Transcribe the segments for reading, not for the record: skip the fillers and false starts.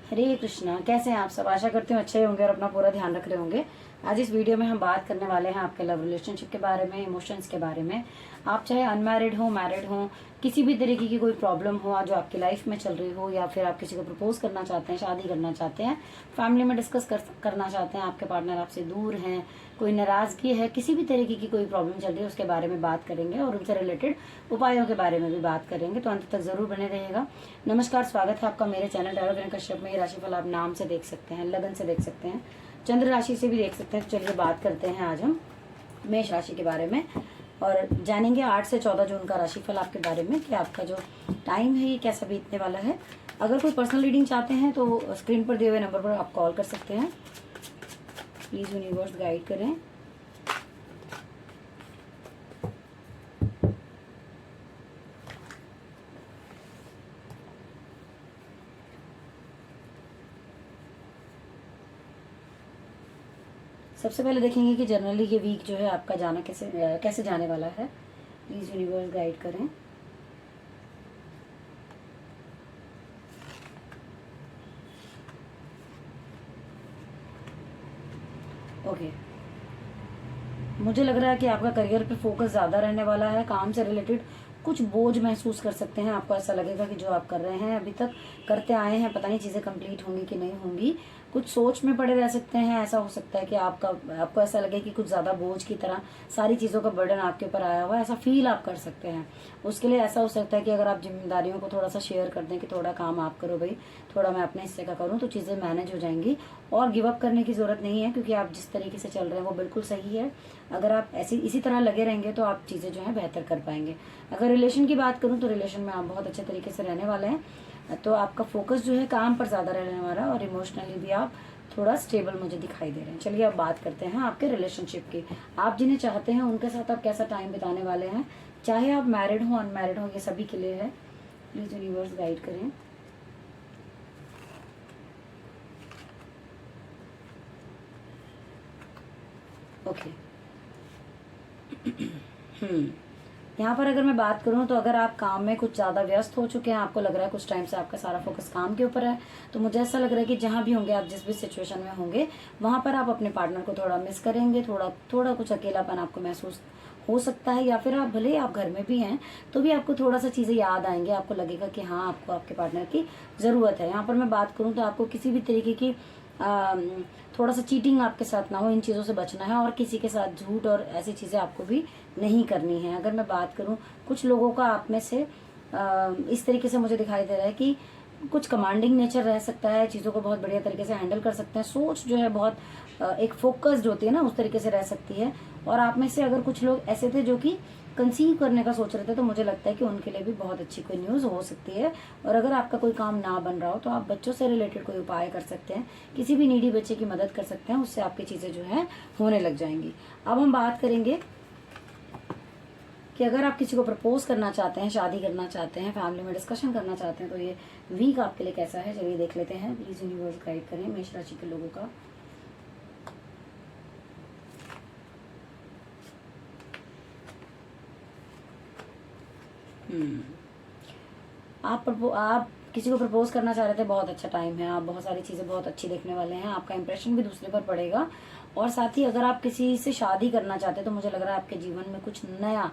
हरे कृष्णा। कैसे हैं आप सब? आशा करती हूँ अच्छे होंगे और अपना पूरा ध्यान रख रहे होंगे। आज इस वीडियो में हम बात करने वाले हैं आपके लव रिलेशनशिप के बारे में, इमोशंस के बारे में। आप चाहे अनमैरिड हो, मैरिड हो, किसी भी तरीके की कोई प्रॉब्लम हो जो आपकी लाइफ में चल रही हो, या फिर आप किसी को प्रपोज करना चाहते हैं, शादी करना चाहते हैं, फैमिली में डिस्कस करना चाहते हैं, आपके पार्टनर आपसे दूर हैं, कोई नाराजगी है, किसी भी तरीके की कोई प्रॉब्लम चल रही है, उसके बारे में बात करेंगे और उनसे रिलेटेड उपायों के बारे में भी बात करेंगे। तो अंत तक जरूर बने रहिएगा। नमस्कार, स्वागत है आपका मेरे चैनल टैरो किरण कश्यप में। राशिफल आप नाम से देख सकते हैं, लगन से देख सकते हैं, चंद्र राशि से भी देख सकते हैं। तो चलिए बात करते हैं आज हम मेष राशि के बारे में और जानेंगे 8 से 14 जून का राशिफल आपके बारे में कि आपका जो टाइम है ये कैसा बीतने वाला है। अगर कोई पर्सनल रीडिंग चाहते हैं तो स्क्रीन पर दिए हुए नंबर पर आप कॉल कर सकते हैं। प्लीज यूनिवर्स गाइड करें। सबसे पहले देखेंगे कि जनरली ये वीक जो है आपका जाना कैसे जाने वाला है। प्लीज यूनिवर्स गाइड करें। ओके, मुझे लग रहा है कि आपका करियर पे फोकस ज्यादा रहने वाला है। काम से रिलेटेड कुछ बोझ महसूस कर सकते हैं। आपको ऐसा लगेगा कि जो आप कर रहे हैं, अभी तक करते आए हैं, पता नहीं चीजें कंप्लीट होंगी कि नहीं होंगी। कुछ सोच में पड़े रह सकते हैं। ऐसा हो सकता है कि आपको ऐसा लगे कि कुछ ज्यादा बोझ की तरह सारी चीजों का बर्डन आपके ऊपर आया हुआ है, ऐसा फील आप कर सकते हैं। उसके लिए ऐसा हो सकता है कि अगर आप जिम्मेदारियों को थोड़ा सा शेयर कर दें कि थोड़ा काम आप करो भाई, थोड़ा मैं अपने हिस्से का करूँ, तो चीजें मैनेज हो जाएंगी और गिव अप करने की जरूरत नहीं है, क्योंकि आप जिस तरीके से चल रहे हैं वो बिल्कुल सही है। अगर आप इसी तरह लगे रहेंगे तो आप चीजें जो है बेहतर कर पाएंगे। अगर रिलेशन की बात करूं तो रिलेशन में आप बहुत अच्छे तरीके से रहने वाले हैं। तो आपका फोकस जो है काम पर ज्यादा रहने वाला है और इमोशनली भी आप थोड़ा स्टेबल मुझे दिखाई दे रहे हैं। चलिए अब बात करते हैं आपके रिलेशनशिप की। आप जिन्हें चाहते हैं उनके साथ आप कैसा टाइम बिताने वाले हैं, चाहे आप मैरिड हो अनमैरिड हो, ये सभी के लिए है। प्लीज यूनिवर्स गाइड करें। ओके। यहाँ पर अगर मैं बात करूँ तो अगर आप काम में कुछ ज़्यादा व्यस्त हो चुके हैं, आपको लग रहा है कुछ टाइम से आपका सारा फोकस काम के ऊपर है, तो मुझे ऐसा लग रहा है कि जहाँ भी होंगे आप, जिस भी सिचुएशन में होंगे, वहाँ पर आप अपने पार्टनर को थोड़ा मिस करेंगे। थोड़ा कुछ अकेलापन आपको महसूस हो सकता है, या फिर आप भले ही आप घर में भी हैं तो भी आपको थोड़ा सा चीज़ें याद आएंगे। आपको लगेगा कि हाँ, आपको आपके पार्टनर की ज़रूरत है। यहाँ पर मैं बात करूँ तो आपको किसी भी तरीके की थोड़ा सा चीटिंग आपके साथ ना हो, इन चीज़ों से बचना है और किसी के साथ झूठ और ऐसी चीज़ें आपको भी नहीं करनी है। अगर मैं बात करूं, कुछ लोगों का आप में से इस तरीके से मुझे दिखाई दे रहा है कि कुछ कमांडिंग नेचर रह सकता है, चीज़ों को बहुत बढ़िया तरीके से हैंडल कर सकते हैं। सोच जो है बहुत एक फोकस्ड होती है ना, उस तरीके से रह सकती है। और आप में से अगर कुछ लोग ऐसे थे जो कि कंसीव करने का सोच रहे थे, तो मुझे लगता है कि उनके लिए भी बहुत अच्छी कोई न्यूज़ हो सकती है। और अगर आपका कोई काम ना बन रहा हो तो आप बच्चों से रिलेटेड कोई उपाय कर सकते हैं, किसी भी नीडी बच्चे की मदद कर सकते हैं, उससे आपकी चीज़ें जो है होने लग जाएंगी। अब हम बात करेंगे कि अगर आप किसी को प्रपोज करना चाहते हैं, शादी करना चाहते हैं, फैमिली में डिस्कशन करना चाहते हैं, तो ये वीक आपके लिए कैसा है, चलिए देख लेते हैं। प्लीज यूनिवर्स गाइड करें मेष राशि के लोगों का। आप किसी को प्रपोज करना चाह रहे थे, बहुत अच्छा टाइम है। आप बहुत सारी चीजें बहुत अच्छी देखने वाले हैं। आपका इंप्रेशन भी दूसरे पर पड़ेगा। और साथ ही अगर आप किसी से शादी करना चाहते हैं तो मुझे लग रहा है आपके जीवन में कुछ नया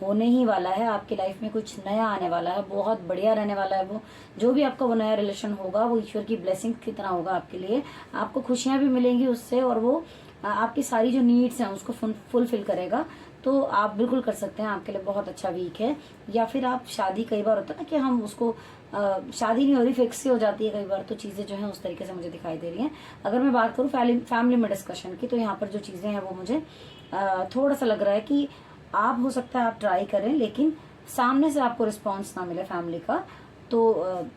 होने ही वाला है। आपकी लाइफ में कुछ नया आने वाला है, बहुत बढ़िया रहने वाला है। वो जो भी आपका वो नया रिलेशन होगा वो ईश्वर की ब्लेसिंग की तरह होगा आपके लिए। आपको खुशियां भी मिलेंगी उससे और वो आपकी सारी जो नीड्स हैं उसको फुलफिल करेगा। तो आप बिल्कुल कर सकते हैं, आपके लिए बहुत अच्छा वीक है। या फिर आप शादी, कई बार होता है ना कि हम उसको शादी नहीं हो रही, फिक्स ही हो जाती है कई बार, तो चीजें जो है उस तरीके से मुझे दिखाई दे रही हैं। अगर मैं बात करूं फैमिली में डिस्कशन की, तो यहाँ पर जो चीजें हैं वो मुझे थोड़ा सा लग रहा है कि आप, हो सकता है आप ट्राई करें, लेकिन सामने से आपको रिस्पॉन्स ना मिले फैमिली का। तो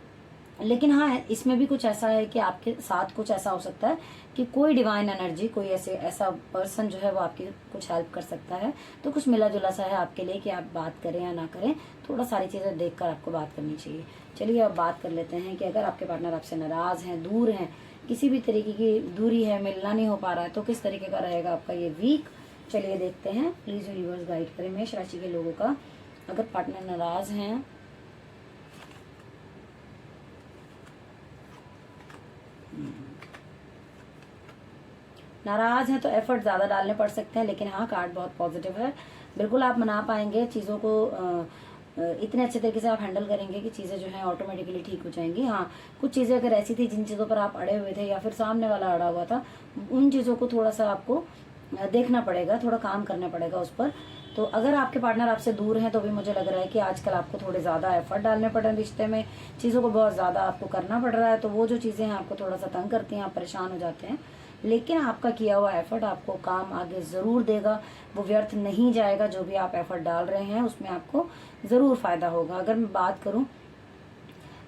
लेकिन हाँ, इसमें भी कुछ ऐसा है कि आपके साथ कुछ ऐसा हो सकता है कि कोई डिवाइन एनर्जी, कोई ऐसा पर्सन जो है वो आपकी कुछ हेल्प कर सकता है। तो कुछ मिला जुला सा है आपके लिए कि आप बात करें या ना करें, थोड़ा सारी चीजें देखकर आपको बात करनी चाहिए। चलिए अब बात कर लेते हैं कि अगर आपके पार्टनर आपसे नाराज हैं, दूर हैं, किसी भी तरीके की दूरी है, मिलना नहीं हो पा रहा है, तो किस तरीके का रहेगा आपका ये वीक। चलिए देखते हैं। प्लीज यूनिवर्स गाइड करें मेष राशि के लोगों का। अगर पार्टनर नाराज हैं, नाराज हैं तो एफर्ट ज़्यादा डालने पड़ सकते हैं, लेकिन हाँ कार्ड बहुत पॉजिटिव है, बिल्कुल आप मना पाएंगे चीज़ों को। इतने अच्छे तरीके से आप हैंडल करेंगे कि चीज़ें जो हैं ऑटोमेटिकली ठीक हो जाएंगी। हाँ कुछ चीज़ें अगर ऐसी थी जिन चीज़ों पर आप अड़े हुए थे या फिर सामने वाला अड़ा हुआ था, उन चीज़ों को थोड़ा सा आपको देखना पड़ेगा, थोड़ा काम करना पड़ेगा उस पर। तो अगर आपके पार्टनर आपसे दूर हैं तो भी मुझे लग रहा है कि आजकल आपको थोड़े ज़्यादा एफर्ट डालने पड़ रहे हैं रिश्ते में, चीज़ों को बहुत ज़्यादा आपको करना पड़ रहा है। तो वो जो चीज़ें हैं आपको थोड़ा सा तंग करती हैं, आप परेशान हो जाते हैं, लेकिन आपका किया हुआ एफर्ट आपको काम आगे ज़रूर देगा, वो व्यर्थ नहीं जाएगा। जो भी आप एफर्ट डाल रहे हैं उसमें आपको ज़रूर फ़ायदा होगा। अगर मैं बात करूँ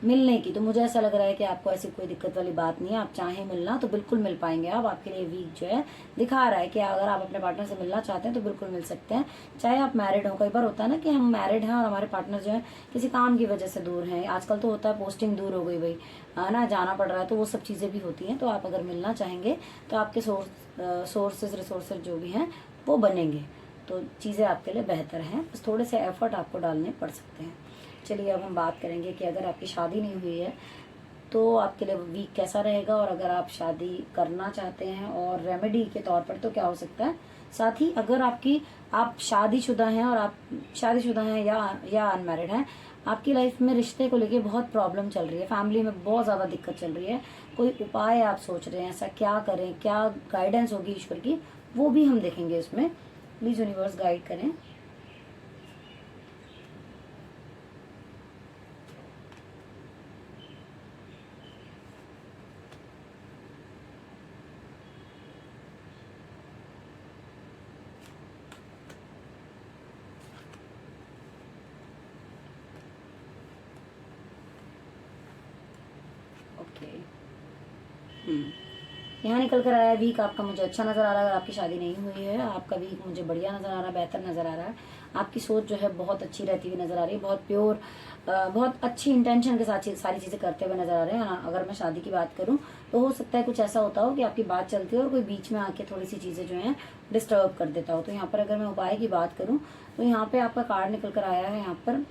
मिलने की, तो मुझे ऐसा लग रहा है कि आपको ऐसी कोई दिक्कत वाली बात नहीं है। आप चाहें मिलना तो बिल्कुल मिल पाएंगे आप। आपके लिए वीक जो है दिखा रहा है कि अगर आप अपने पार्टनर से मिलना चाहते हैं तो बिल्कुल मिल सकते हैं, चाहे आप मैरिड हो। कई बार होता है ना कि हम मैरिड हैं और हमारे पार्टनर जो है किसी काम की वजह से दूर हैं। आजकल तो होता है पोस्टिंग दूर हो गई भाई, है ना, जाना पड़ रहा है, तो वो सब चीज़ें भी होती हैं। तो आप अगर मिलना चाहेंगे तो आपके सोर्सेज रिसोर्सेज जो भी हैं वो बनेंगे, तो चीज़ें आपके लिए बेहतर हैं। बस थोड़े से एफर्ट आपको डालने पड़ सकते हैं। चलिए अब हम बात करेंगे कि अगर आपकी शादी नहीं हुई है तो आपके लिए वीक कैसा रहेगा, और अगर आप शादी करना चाहते हैं और रेमेडी के तौर पर तो क्या हो सकता है। साथ ही अगर आप शादीशुदा हैं और आप शादीशुदा हैं या अनमैरिड हैं, आपकी लाइफ में रिश्ते को लेके बहुत प्रॉब्लम चल रही है, फैमिली में बहुत ज़्यादा दिक्कत चल रही है, कोई उपाय आप सोच रहे हैं, ऐसा क्या करें, क्या गाइडेंस होगी ईश्वर की, वो भी हम देखेंगे इसमें। प्लीज़ यूनिवर्स गाइड करें। ओके, यहाँ निकल कर आया वीक आपका मुझे अच्छा नज़र आ रहा है। अगर आपकी शादी नहीं हुई है, आपका वीक मुझे बढ़िया नज़र आ रहा है, बेहतर नज़र आ रहा है। आपकी सोच जो है बहुत अच्छी रहती हुई नज़र आ रही है, बहुत प्योर, बहुत अच्छी इंटेंशन के साथ सारी चीज़ें करते हुए नज़र आ रहे हैं। हाँ अगर मैं शादी की बात करूँ तो हो सकता है कुछ ऐसा होता हो कि आपकी बात चलती है और कोई बीच में आके थोड़ी सी चीज़ें जो हैं डिस्टर्ब कर देता हो। तो यहाँ पर अगर मैं उपाय की बात करूँ तो यहाँ पे आपका कार्ड निकल कर आया है, यहाँ पर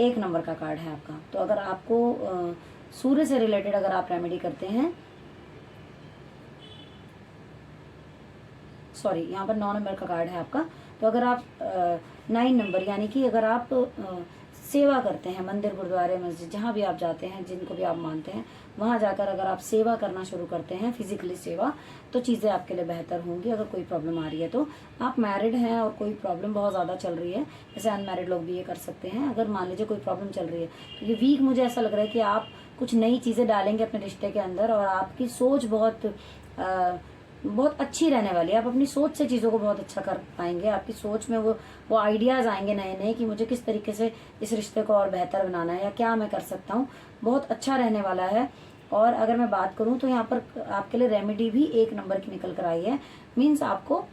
1 नंबर का कार्ड है आपका। तो अगर आपको सूर्य से रिलेटेड अगर आप रेमेडी करते हैं, सॉरी यहाँ पर 9 नंबर का कार्ड है आपका। तो अगर आप 9 नंबर यानी कि अगर आप सेवा करते हैं, मंदिर गुरुद्वारे मस्जिद जहाँ भी आप जाते हैं, जिनको भी आप मानते हैं, वहाँ जाकर अगर आप सेवा करना शुरू करते हैं, फिजिकली सेवा, तो चीज़ें आपके लिए बेहतर होंगी। अगर कोई प्रॉब्लम आ रही है तो आप मैरिड हैं और कोई प्रॉब्लम बहुत ज़्यादा चल रही है, जैसे अनमैरिड लोग भी ये कर सकते हैं। अगर मान लीजिए कोई प्रॉब्लम चल रही है तो ये वीक मुझे ऐसा लग रहा है कि आप कुछ नई चीज़ें डालेंगे अपने रिश्ते के अंदर और आपकी सोच बहुत अच्छी रहने वाली है। आप अपनी सोच से चीज़ों को बहुत अच्छा कर पाएंगे। आपकी सोच में वो आइडियाज़ आएंगे नए नए कि मुझे किस तरीके से इस रिश्ते को और बेहतर बनाना है या क्या मैं कर सकता हूँ, बहुत अच्छा रहने वाला है। और अगर मैं बात करूँ तो यहाँ पर आपके लिए रेमेडी भी 1 नंबर की निकल कर आई है। मीन्स आपको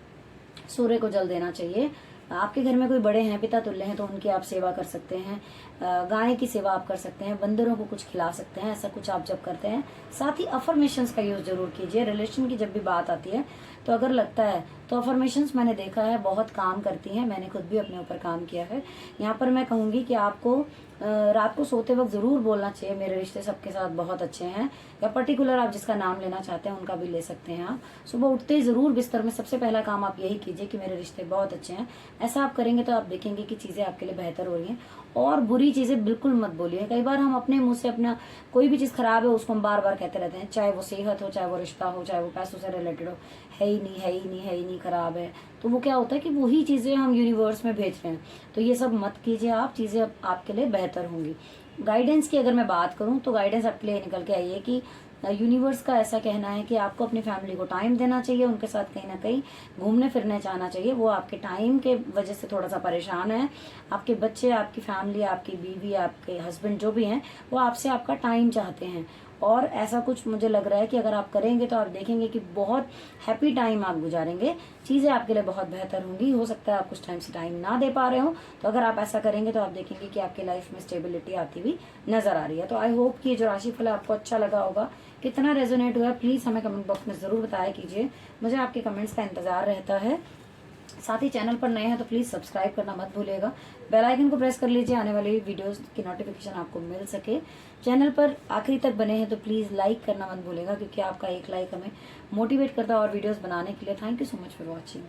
सूर्य को जल देना चाहिए। आपके घर में कोई बड़े हैं, पिता तुल्य हैं, तो उनकी आप सेवा कर सकते हैं, गाय की सेवा आप कर सकते हैं, बंदरों को कुछ खिला सकते हैं। ऐसा कुछ आप जब करते हैं, साथ ही अफर्मेशंस का यूज़ जरूर कीजिए। रिलेशन की जब भी बात आती है तो अगर लगता है तो अफर्मेशंस मैंने देखा है बहुत काम करती हैं, मैंने खुद भी अपने ऊपर काम किया है। यहाँ पर मैं कहूँगी कि आपको रात को सोते वक्त ज़रूर बोलना चाहिए मेरे रिश्ते सबके साथ बहुत अच्छे हैं, या पर्टिकुलर आप जिसका नाम लेना चाहते हैं उनका भी ले सकते हैं। आप सुबह उठते ही ज़रूर बिस्तर में सबसे पहला काम आप यही कीजिए कि मेरे रिश्ते बहुत अच्छे हैं। ऐसा आप करेंगे तो आप देखेंगे कि चीज़ें आपके लिए बेहतर हो रही हैं। और बुरी चीज़ें बिल्कुल मत बोलिए। कई बार हम अपने मुंह से अपना कोई भी चीज़ खराब है उसको हम बार बार कहते रहते हैं, चाहे वो सेहत हो, चाहे वो रिश्ता हो, चाहे वो पैसों से रिलेटेड हो, है ही नहीं, है ही नहीं, है ही नहीं, खराब है। तो वो क्या होता है कि वही चीज़ें हम यूनिवर्स में भेज रहे हैं। तो ये सब मत कीजिए आप, चीज़ें आपके लिए बेहतर होंगी। गाइडेंस की अगर मैं बात करूँ तो गाइडेंस आपके लिए निकल के आई है कि यूनिवर्स का ऐसा कहना है कि आपको अपनी फैमिली को टाइम देना चाहिए, उनके साथ कहीं ना कहीं घूमने फिरने जाना चाहिए। वो आपके टाइम के वजह से थोड़ा सा परेशान है। आपके बच्चे, आपकी फैमिली, आपकी बीवी, आपके हस्बैंड जो भी हैं, वो आपसे आपका टाइम चाहते हैं। और ऐसा कुछ मुझे लग रहा है कि अगर आप करेंगे तो आप देखेंगे कि बहुत हैप्पी टाइम आप गुजारेंगे, चीज़ें आपके लिए बहुत बेहतर होंगी। हो सकता है आप कुछ टाइम से टाइम ना दे पा रहे हो, तो अगर आप ऐसा करेंगे तो आप देखेंगे कि आपकी लाइफ में स्टेबिलिटी आती हुई नजर आ रही है। तो आई होप कि ये जो राशिफल है आपको अच्छा लगा होगा। कितना रेजोनेट हुआ प्लीज़ हमें कमेंट बॉक्स में ज़रूर बताया कीजिए, मुझे आपके कमेंट्स का इंतज़ार रहता है। साथ ही चैनल पर नए हैं तो प्लीज सब्सक्राइब करना मत भूलिएगा। बेल आइकन को प्रेस कर लीजिए, आने वाली वीडियोस की नोटिफिकेशन आपको मिल सके। चैनल पर आखिरी तक बने हैं तो प्लीज लाइक करना मत भूलिएगा, क्योंकि आपका एक लाइक हमें मोटिवेट करता है और वीडियोस बनाने के लिए। Thank you so much for watching.